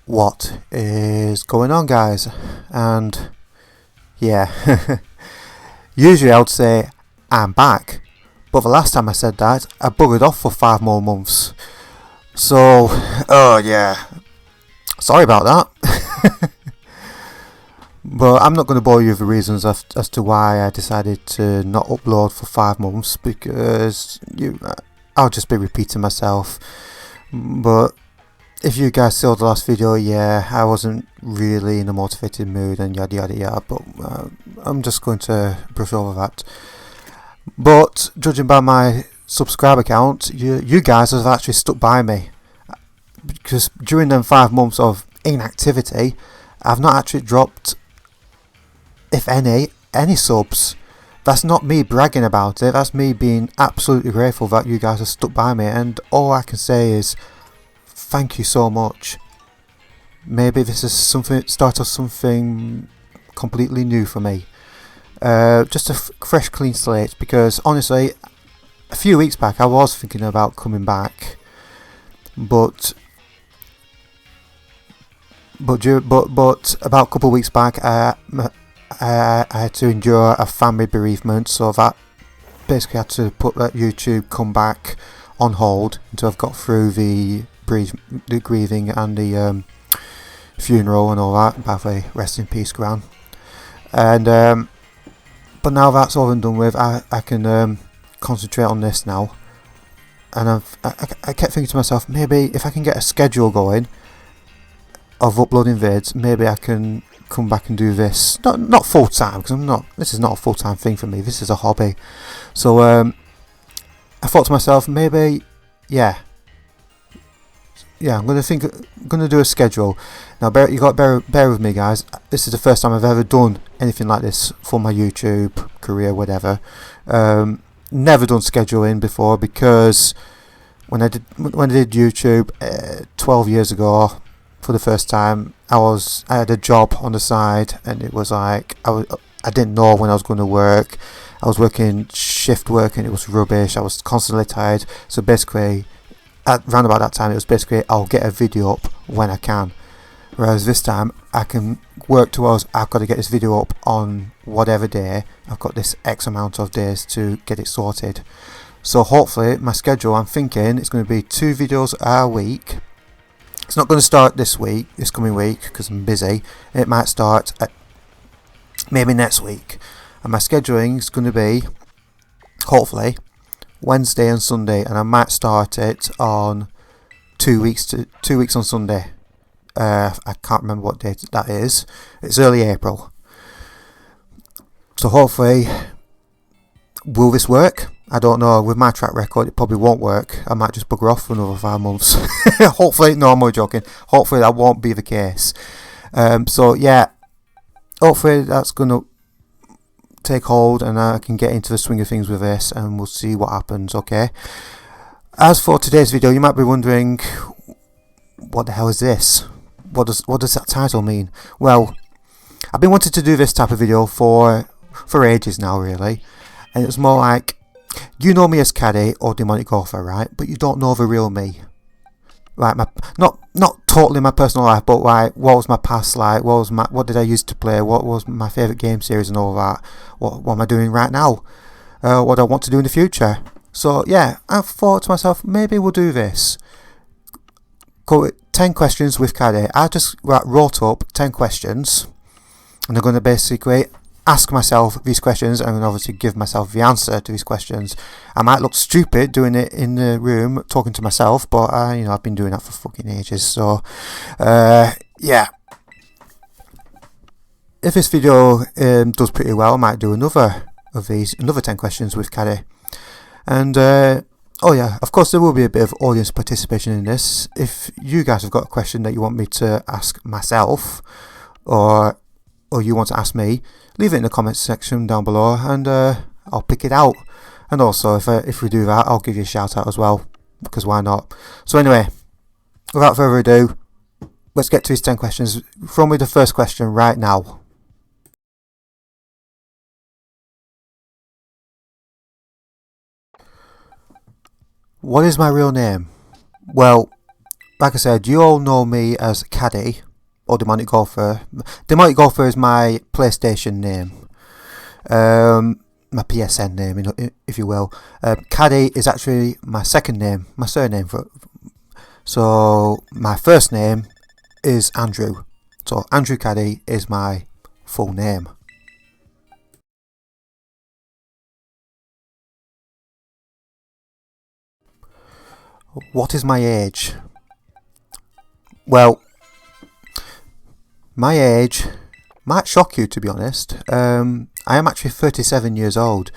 What is going on, guys? And yeah, usually I would say I'm back, but the last time I said that I buggered off for 5 more months. So, oh yeah, sorry about that. But I'm not going to bore you with the reasons as to why I decided to not upload for 5 months, because I'll just be repeating myself. But if you guys saw the last video, yeah, I wasn't really in a motivated mood and yada yada yada, but I'm just going to brush over that. But judging by my subscriber count, you guys have actually stuck by me, because during them 5 months of inactivity, I've not actually dropped, if any subs. That's not me bragging about it, that's me being absolutely grateful that you guys have stuck by me, and all I can say is thank you so much. Maybe this is start of something completely new for me. Just a fresh clean slate, because honestly a few weeks back I was thinking about coming back, but about a couple of weeks back I had to endure a family bereavement, so that basically had to put that YouTube comeback on hold until I've got through the grieving and the funeral and all that. By the way, rest in peace, Gran. And but now that's all and done with, I can concentrate on this now. And I kept thinking to myself, maybe if I can get a schedule going of uploading vids, maybe I can come back and do this. Not full time, because this is not a full time thing for me. This is a hobby. So I thought to myself, maybe, yeah, I'm gonna do a schedule. Now, you got to bear with me, guys. This is the first time I've ever done anything like this for my YouTube career, whatever. Never done scheduling before, because when I did YouTube 12 years ago for the first time, I had a job on the side, and it was like I didn't know when I was going to work. I was working shift work and it was rubbish. I was constantly tired. So basically, around about that time, it was basically I'll get a video up when I can. Whereas this time I can work towards, I've got to get this video up on whatever day. I've got this X amount of days to get it sorted. So hopefully my schedule, I'm thinking it's going to be 2 videos a week. It's not going to start this coming week, because I'm busy. It might start maybe next week. And my scheduling is going to be, hopefully, Wednesday and Sunday, and I might start it on 2 weeks on Sunday. I can't remember what date that is. It's early April. So hopefully, will this work? I don't know. With my track record, it probably won't work. I might just bugger off for another 5 months. Hopefully, no, I'm only joking. Hopefully that won't be the case. So yeah, hopefully that's going to take hold and I can get into the swing of things with this, and we'll see what happens. Okay. As for today's video, you might be wondering, what the hell is this? What does that title mean? Well, I've been wanting to do this type of video for ages now, really, and it's more like, you know me as Caddy or Demonic Golfer, right? But you don't know the real me. Right, not totally my personal life, but like, what was my past like? What did I used to play? What was my favourite game series and all that? What am I doing right now? What do I want to do in the future? So yeah, I thought to myself, maybe we'll do this. Call it 10 questions with Caddy. I just wrote up 10 questions, and I'm going to basically ask myself these questions, and obviously give myself the answer to these questions. I might look stupid doing it in the room talking to myself, but I've been doing that for fucking ages. So yeah, if this video does pretty well, I might do another 10 questions with Caddy. And oh yeah, of course there will be a bit of audience participation in this. If you guys have got a question that you want me to ask myself, or you want to ask me, leave it in the comments section down below, and I'll pick it out. And also, if we do that, I'll give you a shout out as well, because why not? So anyway, without further ado, let's get to these 10 questions. Throw me the first question right now. What is my real name? Well, like I said, you all know me as Caddy, or Demonic Golfer. Demonic Golfer is my PlayStation name. My PSN name, if you will. Caddy is actually my second name, my surname. So my first name is Andrew. So Andrew Caddy is my full name. What is my age? Well, my age might shock you, to be honest. I am actually 37 years old.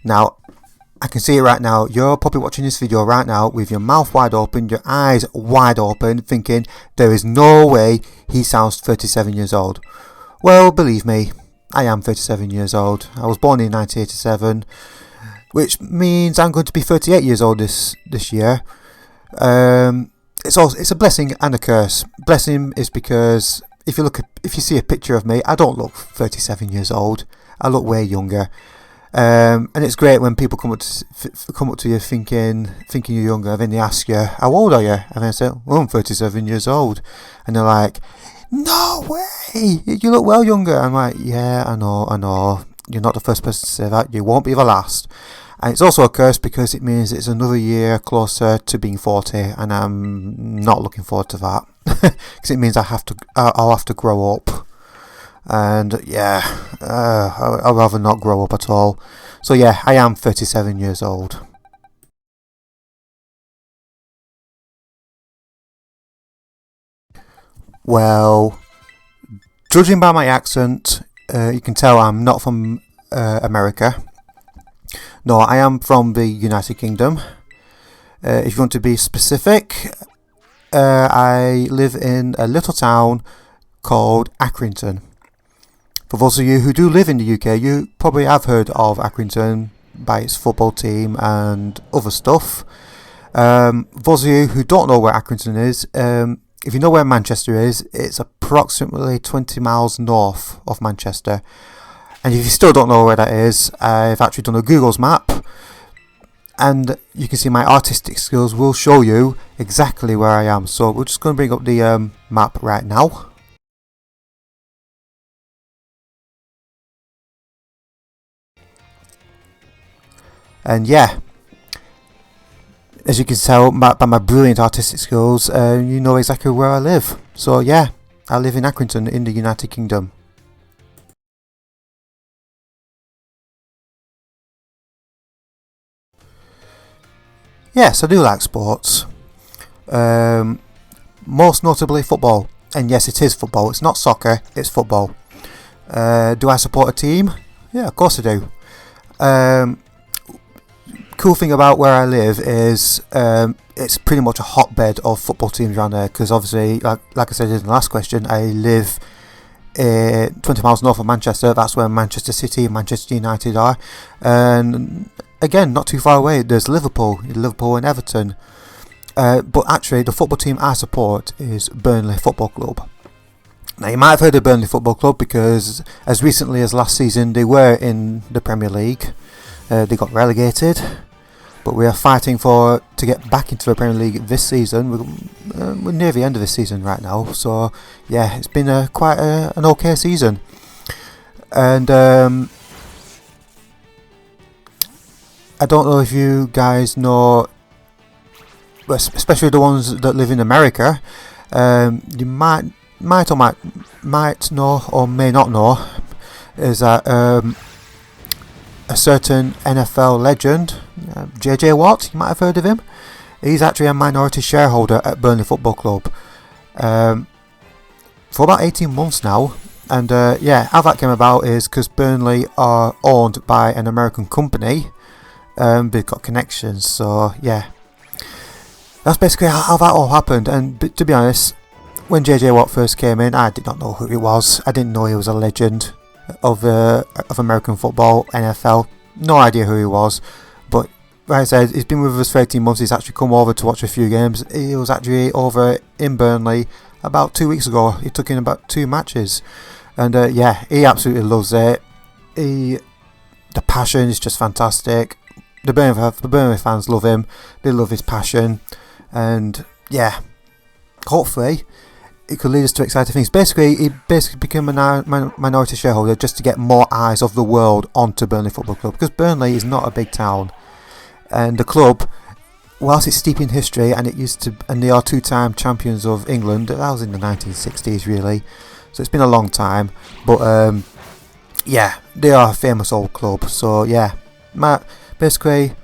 Now, I can see it right now. You're probably watching this video right now with your mouth wide open, your eyes wide open, thinking there is no way he sounds 37 years old. Well, believe me, I am 37 years old. I was born in 1987, which means I'm going to be 38 years old this year. It's a blessing and a curse. Blessing is because if you see a picture of me, I don't look 37 years old. I look way younger. And it's great when people come up to you thinking you're younger, then they ask you, how old are you? And I say, well, I'm 37 years old. And they're like, no way, you look well younger. I'm like, yeah, I know. You're not the first person to say that. You won't be the last. And it's also a curse because it means it's another year closer to being 40, and I'm not looking forward to that because it means I'll have to grow up. And yeah, I'd rather not grow up at all. So yeah, I am 37 years old. Well, judging by my accent, you can tell I'm not from America. No, I am from the United Kingdom. If you want to be specific, I live in a little town called Accrington. For those of you who do live in the UK, you probably have heard of Accrington by its football team and other stuff. Those of you who don't know where Accrington is, if you know where Manchester is, it's approximately 20 miles north of Manchester. And if you still don't know where that is, I've actually done a Google's map, and you can see my artistic skills will show you exactly where I am. So we're just going to bring up the map right now. And yeah, as you can tell by my brilliant artistic skills, you know exactly where I live. So yeah, I live in Accrington in the United Kingdom. Yes, I do like sports. Most notably football. And yes, it is football. It's not soccer, it's football. Do I support a team? Yeah, of course I do. Cool thing about where I live is it's pretty much a hotbed of football teams around there, because obviously, like I said in the last question, I live 20 miles north of Manchester. That's where Manchester City and Manchester United are. And again, not too far away, there's Liverpool and Everton. But actually, the football team I support is Burnley Football Club. Now, you might have heard of Burnley Football Club because as recently as last season, they were in the Premier League. They got relegated, but we are fighting to get back into the Premier League this season. We're near the end of the season right now, so yeah, it's been quite an okay season. And I don't know if you guys know, especially the ones that live in America, you might know or may not know, is that a certain NFL legend, JJ Watt, you might have heard of him. He's actually a minority shareholder at Burnley Football Club for about 18 months now. And yeah, how that came about is because Burnley are owned by an American company. They've got connections, so yeah, that's basically how that all happened. And to be honest, when JJ Watt first came in, I did not know who he was. I didn't know he was a legend of American football, NFL. No idea who he was. But like I said, he's been with us for 18 months. He's actually come over to watch a few games. He was actually over in Burnley about 2 weeks ago. He took in about 2 matches, and yeah, he absolutely loves it. The passion is just fantastic. The Burnley fans love him. They love his passion, and yeah, hopefully it could lead us to exciting things. Basically, he basically became a minority shareholder just to get more eyes of the world onto Burnley Football Club, because Burnley is not a big town, and the club, whilst it's steep in history and and they are two-time champions of England, that was in the 1960s really, so it's been a long time, but yeah, they are a famous old club. So yeah, basically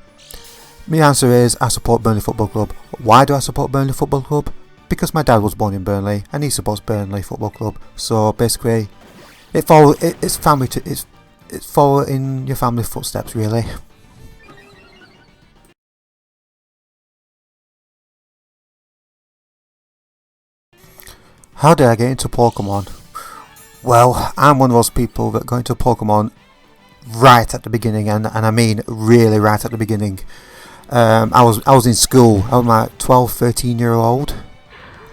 my answer is I support Burnley Football Club. Why do I support Burnley Football Club? Because my dad was born in Burnley and he supports Burnley Football Club. So basically, it's follow in your family footsteps really. How did I get into Pokemon? Well, I'm one of those people that got into Pokemon right at the beginning, and I mean really right at the beginning. I was in school. I was like 12, 13 year old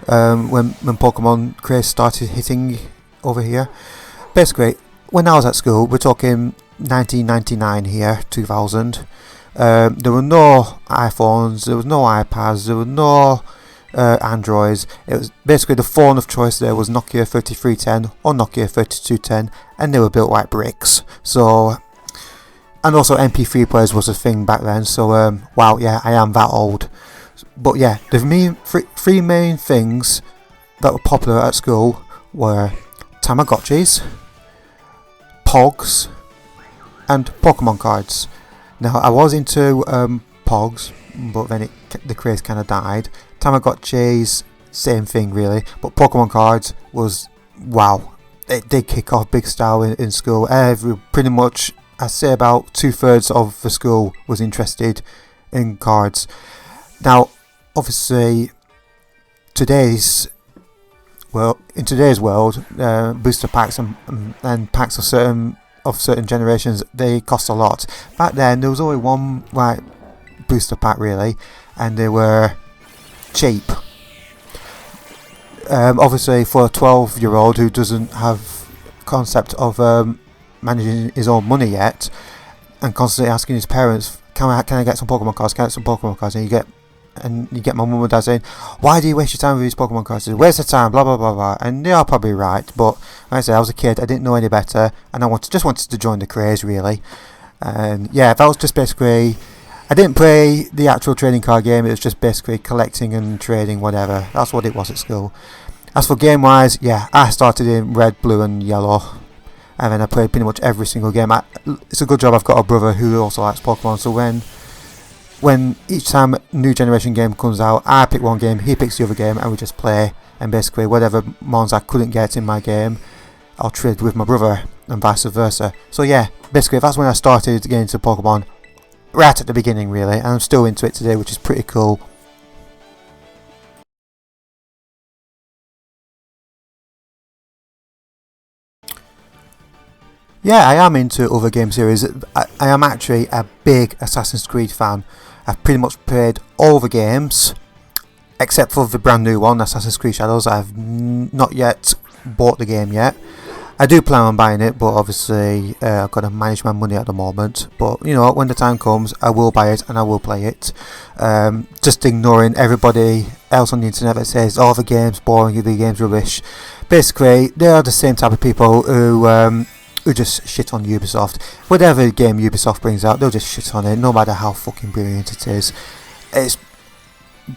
when Pokemon craze started hitting over here. Basically, when I was at school, we're talking 1999 here, 2000. There were no iPhones, there was no iPads, there were no Androids. It was basically the phone of choice. There was Nokia 3310 or Nokia 3210, and they were built like bricks. So, and also MP3 players was a thing back then. So wow, yeah, I am that old. But yeah, the three main things that were popular at school were Tamagotchis, Pogs, and Pokemon cards. Now I was into Pogs, but then the craze kind of died. Tamagotchis, same thing really, but Pokemon cards was, wow, it did kick off big style in school. Pretty much, I'd say about 2/3 of the school was interested in cards. Now, obviously, in today's world, booster packs and packs of certain generations, they cost a lot. Back then, there was only one booster pack really, and they were cheap. Obviously, for a 12-year-old who doesn't have concept of managing his own money yet, and constantly asking his parents, "Can I get some Pokemon cards? Can I get some Pokemon cards?" and you get my mum and dad saying, "Why do you waste your time with these Pokemon cards? Where's the time? Blah blah blah blah." And they are probably right, but like I said, I was a kid, I didn't know any better, and I just wanted to join the craze really. And yeah, that was just basically. I didn't play the actual trading card game, it was just basically collecting and trading, whatever. That's what it was at school. As for game wise, yeah, I started in red, blue and yellow, and then I played pretty much every single game. It's a good job I've got a brother who also likes Pokemon, so when each time a new generation game comes out, I pick one game, he picks the other game, and we just play, and basically whatever mons I couldn't get in my game, I'll trade with my brother, and vice versa. So yeah, basically that's when I started getting into Pokemon. Right at the beginning really, and I'm still into it today, which is pretty cool. Yeah, I am into other game series. I am actually a big Assassin's Creed fan. I've pretty much played all the games except for the brand new one, Assassin's Creed Shadows. I've not yet bought the game yet. I do plan on buying it, but obviously I've got to manage my money at the moment. But you know, when the time comes, I will buy it and I will play it. Just ignoring everybody else on the internet that says, "Oh, the game's boring, the game's rubbish." Basically, they are the same type of people who just shit on Ubisoft. Whatever game Ubisoft brings out, they'll just shit on it, no matter how fucking brilliant it is. It's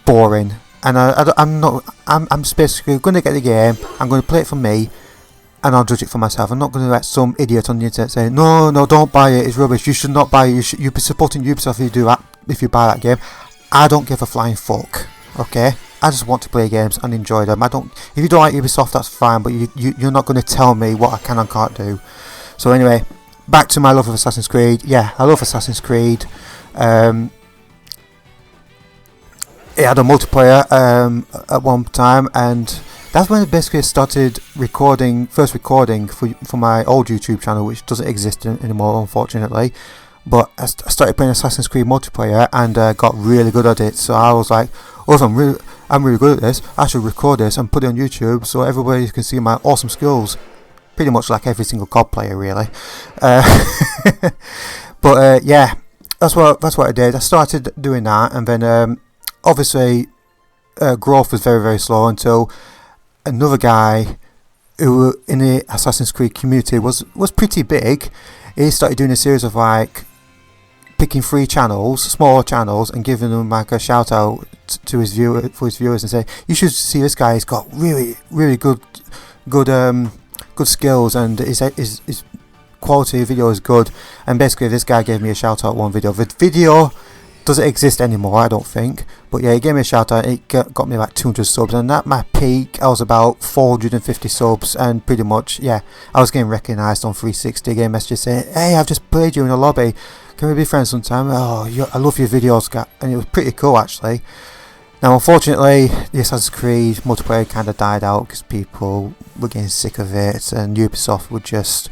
boring, and I'm just basically going to get the game. I'm going to play it for me. And I'll judge it for myself. I'm not going to let some idiot on the internet say, no, don't buy it, it's rubbish, you should not buy it, you'd be supporting Ubisoft if you do that, if you buy that game. I don't give a flying fuck, okay? I just want to play games and enjoy them. If you don't like Ubisoft, that's fine, but you're not going to tell me what I can and can't do. So anyway, back to my love of Assassin's Creed. Yeah, I love Assassin's Creed. It had a multiplayer at one time, and that's when I basically started first recording for my old YouTube channel, which doesn't exist anymore, unfortunately. But I started playing Assassin's Creed multiplayer and got really good at it. So I was like, "Oh, if I'm really good at this, I should record this and put it on YouTube so everybody can see my awesome skills." Pretty much like every single COD player, really. But yeah, that's what I did. I started doing that, and then obviously growth was very, very slow until another guy who in the Assassin's Creed community was pretty big. He started doing a series of like picking 3 channels, smaller channels, and giving them like a shout out to his viewers and say, you should see this guy. He's got really, really good skills, and his quality of video is good. And basically this guy gave me a shout out one video. The video doesn't exist anymore, I don't think, but yeah, he gave me a shout out. It got me like 200 subs, and at my peak I was about 450 subs, and pretty much, yeah, I was getting recognised on 360, getting messages saying, hey, I've just played you in the lobby, can we be friends sometime? Oh, I love your videos, and it was pretty cool actually. Now unfortunately the Assassin's Creed multiplayer kind of died out because people were getting sick of it, and Ubisoft were just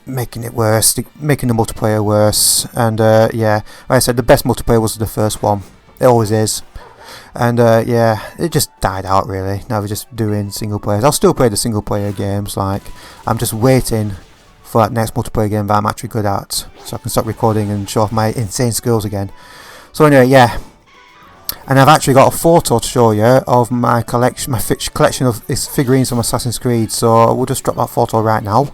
making it worse, making the multiplayer worse. And yeah, like I said, the best multiplayer was the first one. It always is. And yeah, it just died out really. Now we're just doing single players. I'll still play the single player games. Like, I'm just waiting for that next multiplayer game that I'm actually good at, so I can start recording and show off my insane skills again. So anyway, yeah. And I've actually got a photo to show you of my collection, collection of figurines from Assassin's Creed. So we'll just drop that photo right now.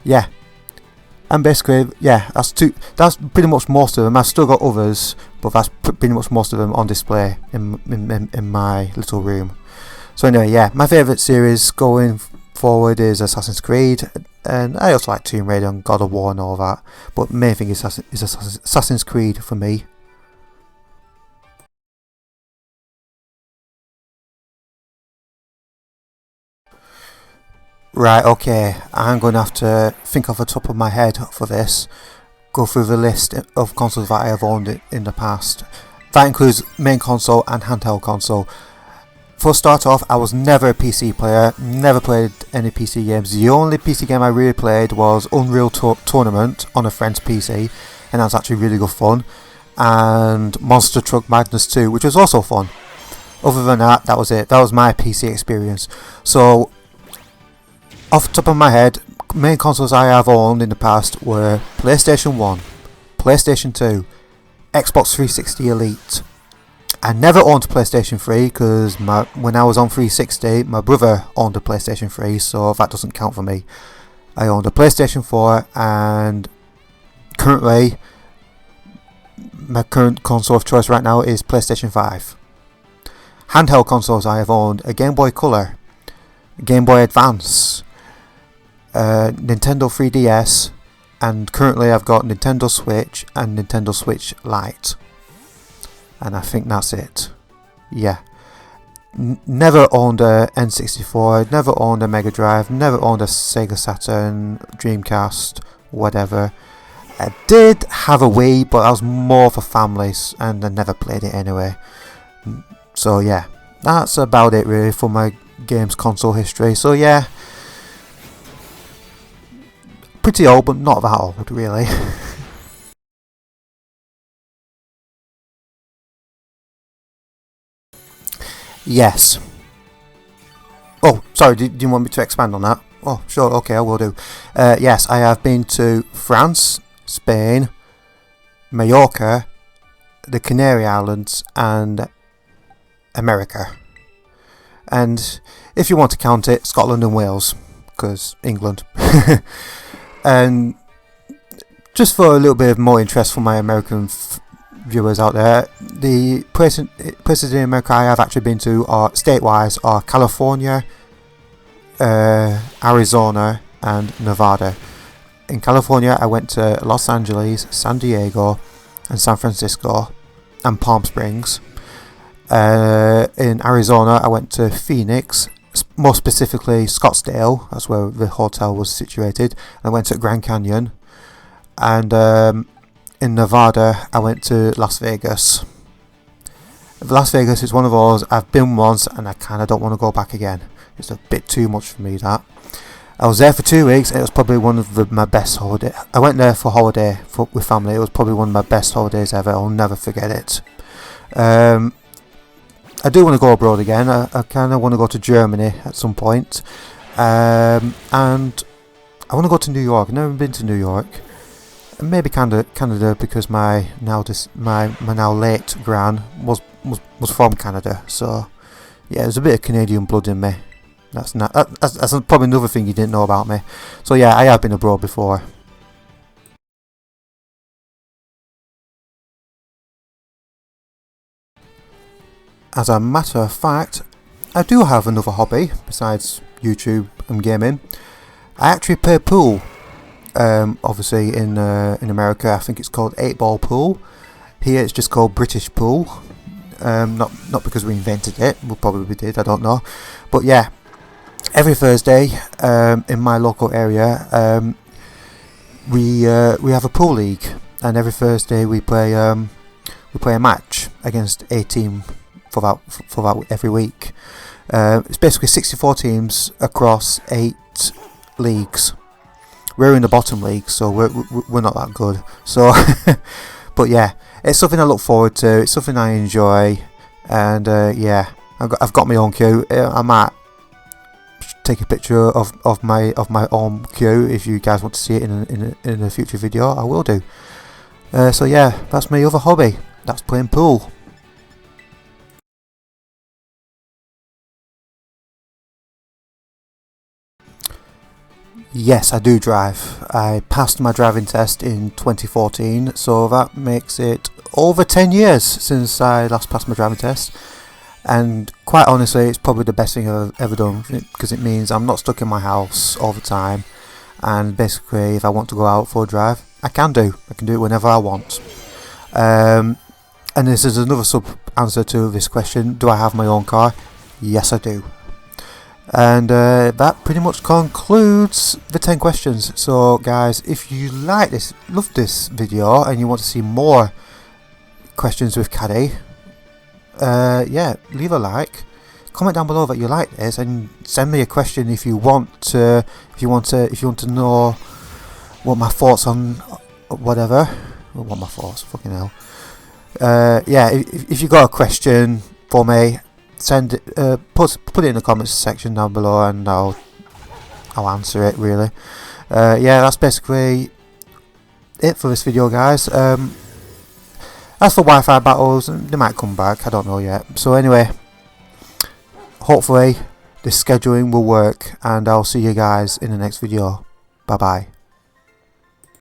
Yeah, and basically, yeah, that's pretty much most of them. I've still got others, but that's pretty much most of them on display in my little room. So anyway, yeah, my favourite series going forward is Assassin's Creed, and I also like Tomb Raider and God of War and all that, but the main thing is Assassin's Creed for me. Right, okay, I'm going to have to think off the top of my head for this, go through the list of consoles that I have owned in the past. That includes main console and handheld console. For a start off, I was never a PC player, never played any PC games. The only PC game I really played was Unreal Tournament on a friend's PC, and that was actually really good fun, and Monster Truck Madness 2, which was also fun. Other than that, that was it. That was my PC experience. So, off the top of my head, main consoles I have owned in the past were PlayStation 1, PlayStation 2, Xbox 360 Elite. I never owned a PlayStation 3 because when I was on 360, my brother owned a PlayStation 3, so that doesn't count for me. I owned a PlayStation 4, and currently, my current console of choice right now is PlayStation 5. Handheld consoles I have owned a Game Boy Color, Game Boy Advance, Nintendo 3DS, and currently I've got Nintendo Switch and Nintendo Switch Lite, and I think that's it. Yeah, never owned a N64, never owned a Mega Drive, never owned a Sega Saturn, Dreamcast, whatever. I did have a Wii, but I was more for families, and I never played it anyway. So yeah, that's about it really for my games console history. So yeah, pretty old, but not that old really. Yes. Oh, sorry, do you want me to expand on that? Oh, sure, okay, I will do. Yes, I have been to France, Spain, Mallorca, the Canary Islands, and America. And if you want to count it, Scotland and Wales, because England. And just for a little bit of more interest for my American viewers out there, the places in America I have actually been to are state-wise are California, Arizona, and Nevada. In California, I went to Los Angeles, San Diego, and San Francisco, and Palm Springs. In Arizona, I went to Phoenix, more specifically Scottsdale. That's where the hotel was situated. I went to Grand Canyon, and in Nevada, I went to Las Vegas. Las Vegas is one of those I've been once, and I kind of don't want to go back again. It's a bit too much for me, that. I was there for 2 weeks, and it was probably one of my best holidays. I went there for holiday with family. It was probably one of my best holidays ever. I'll never forget it. I do want to go abroad again. I kind of want to go to Germany at some point. And I want to go to New York. I've never been to New York. and maybe Canada because my now late gran was from Canada. So yeah, there's a bit of Canadian blood in me. That's probably another thing you didn't know about me. So yeah, I have been abroad before. As a matter of fact, I do have another hobby besides YouTube and gaming. I actually play pool. Obviously in America, I think it's called 8-ball pool. Here it's just called British pool. Not because we invented it. We probably did. I don't know. But yeah, every Thursday in my local area, we have a pool league, and every Thursday we play a match against a team for that every week. It's basically 64 teams across 8 leagues. We're in the bottom league, so we're not that good. So, but yeah, it's something I look forward to. It's something I enjoy, and yeah, I've got my own queue. I might take a picture of my own queue if you guys want to see it in a future video. I will do. So yeah, that's my other hobby. That's playing pool. Yes, I do drive. I passed my driving test in 2014, so that makes it over 10 years since I last passed my driving test. And quite honestly, it's probably the best thing I've ever done, because it means I'm not stuck in my house all the time. And basically, if I want to go out for a drive, I can do it whenever I want. And this is another sub-answer to this question: do I have my own car? Yes, I do. And that pretty much concludes the 10 questions. So guys, if you love this video and you want to see more questions with Caddy, yeah, leave a like, comment down below that you like this, and send me a question if you want to know what my thoughts on whatever. What my thoughts, fucking hell. Yeah, if you got a question for me, send it, put it in the comments section down below, and I'll answer it, really. Yeah, that's basically it for this video, guys. As for Wi-Fi battles, they might come back, I don't know yet. So anyway, hopefully this scheduling will work, and I'll see you guys in the next video. Bye bye.